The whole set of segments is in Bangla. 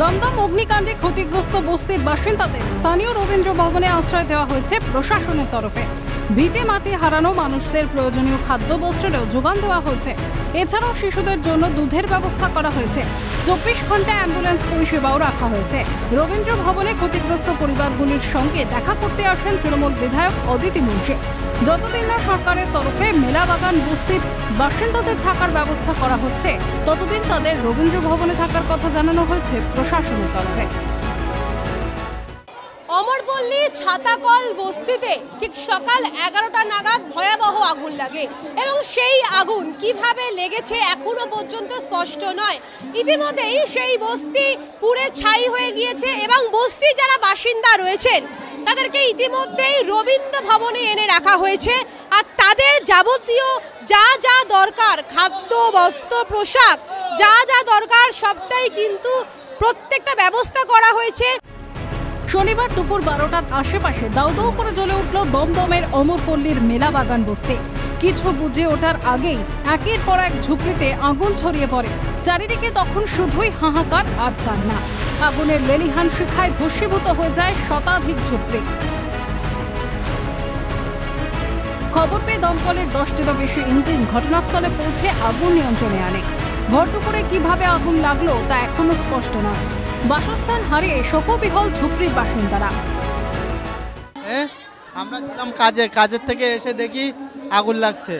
দমদম অগ্নিকাণ্ডে ক্ষতিগ্রস্ত বস্তির বাসিন্দাদের স্থানীয় রবীন্দ্র ভবনে আশ্রয় দেওয়া হয়েছে প্রশাসনের তরফে। ভিটে মাটি হারানো মানুষদের প্রয়োজনীয় খাদ্য বস্ত্রেরও যোগান দেওয়া হয়েছে। এছাড়াও শিশুদের জন্য দুধের ব্যবস্থা করা হয়েছে। 24 ঘন্টা অ্যাম্বুলেন্স পরিষেবাও রাখা হয়েছে। রবীন্দ্র ভবনে ক্ষতিগ্রস্ত পরিবারগুলির সঙ্গে দেখা করতে আসেন তৃণমূল বিধায়ক অদিতি মুন্সি। যতদিন না সরকারের তরফে মেলাবাগান বস্তির বাসিন্দাদের থাকার ব্যবস্থা করা হচ্ছে, ততদিন তাদের রবীন্দ্র ভবনে থাকার কথা জানানো হয়েছে প্রশাসনের তরফে। অমরপল্লী ছাতাকল বস্তিতে ঠিক সকাল 11টা নাগাদ ভয়াবহ আগুন লাগে এবং সেই আগুন কিভাবে লেগেছে এখনো পর্যন্ত স্পষ্ট নয়। ইতিমধ্যেই সেই বস্তি পুড়ে ছাই হয়ে গিয়েছে এবং বস্তির যারা বাসিন্দা রয়েছেন তাদেরকে ইতিমধ্যেই রবীন্দ্র ভবনে এনে রাখা হয়েছে। আর তাদের যাবতীয় যা যা দরকার, খাদ্য, বস্ত্র, পোশাক, যা যা দরকার সবটাই কিন্তু প্রত্যেকটা ব্যবস্থা করা হয়েছে। শনিবার দুপুর 12টার আশেপাশে দাউ দাউ করে জ্বলে উঠল দমদমের অমরপল্লীর মেলাবাগান বস্তি। কিছু বুঝে ওঠার আগেই একের পর এক ঝুপড়িতে আগুন ছড়িয়ে পড়ে। চারিদিকে তখন শুধুই হাহাকার আর কান্না। আগুনের লেলিহান শিখায় ভস্মীভূত হয়ে যায় শতাধিক ঝুপড়ি। খবর পেয়ে দমকলের 10টিরও বেশি ইঞ্জিন ঘটনাস্থলে পৌঁছে আগুন নিয়ন্ত্রণে আনে। ভর দুপুরে কিভাবে আগুন লাগলো তা এখনো স্পষ্ট নয়। বাসস্থান হারিয়ে শোকবিহল ঝুপড়ির বাসিন্দারা। আমরা ছিলাম কাজের থেকে এসে দেখি আগুন লাগছে।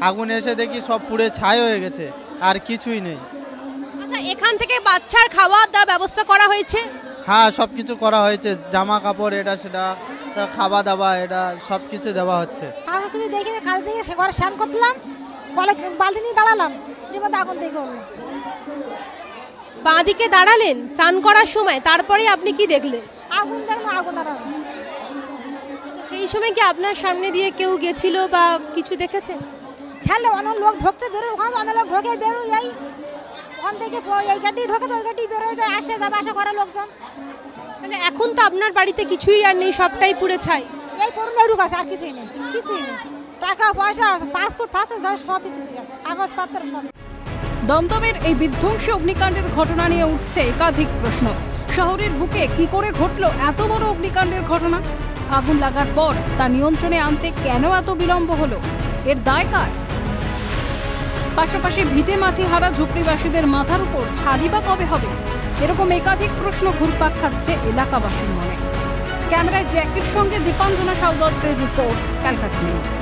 আগুন এসে দেখি সব পুড়ে ছাই হয়ে গেছে, আর কিছুই নেই। আচ্ছা, এখান থেকে বাচ্চার খাওয়া দাওয়ার ব্যবস্থা করা হয়েছে? হ্যাঁ, সব কিছু করা হয়েছে। জামা কাপড় এটা সেটা, খাওয়া দাওয়া এটা সব কিছু দেওয়া হচ্ছে। কিছু দেখি না, কাজ থেকে ঘরে স্নান করলাম, কলে বালতি নিয়ে দাঁড়ালাম, এর মধ্যে আগুন দেখে হলো। বাঁদিকে দাঁড়ালেন স্নান করার সময়, তারপরে আপনি কি দেখলেন? আগুন দেখলাম, আগুন দাঁড়ালো। সেই সময় কি আপনার সামনে দিয়ে কেউ গেছিল বা কিছু দেখেছে? খেলে অনেক লোক ঢুকছে, বেরোয়, ওখানে অনেক লোক ঢোকে বেরোয়, এই ওখান থেকে এই গাড়ি ঢোকে তো ওই গাড়ি বেরোয় যায়, আসে যাবে আসা করে লোকজন। তাহলে এখন তো আপনার বাড়িতে কিছুই আর নেই, সবটাই পুড়ে ছাই। এই করুণা রূপ আছে, আর কিছুই নেই, কিছুই নেই। টাকা পয়সা পাসপোর্ট সবই কিছু গেছে, কাগজপত্র সব। দমদমের এই বিধ্বংসী অগ্নিকাণ্ডের ঘটনা নিয়ে উঠছে একাধিক প্রশ্ন। শহরের বুকে কি করে ঘটল এত বড় অগ্নিকাণ্ডের ঘটনা? আগুন লাগার পর তা নিয়ন্ত্রণে আনতে কেন এত বিলম্ব হলো? এর দায় কার? পাশাপাশি ভিটে মাটি হারা ঝুপড়িবাসীদের মাথার উপর ছাদি বা কবে হবে? এরকম একাধিক প্রশ্ন ঘুরপাক খাচ্ছে এলাকাবাসীর মনে। ক্যামেরায় জ্যাকির সঙ্গে দীপাঞ্জনা সাউদত্তের রিপোর্ট, ক্যালকাটা নিউজ।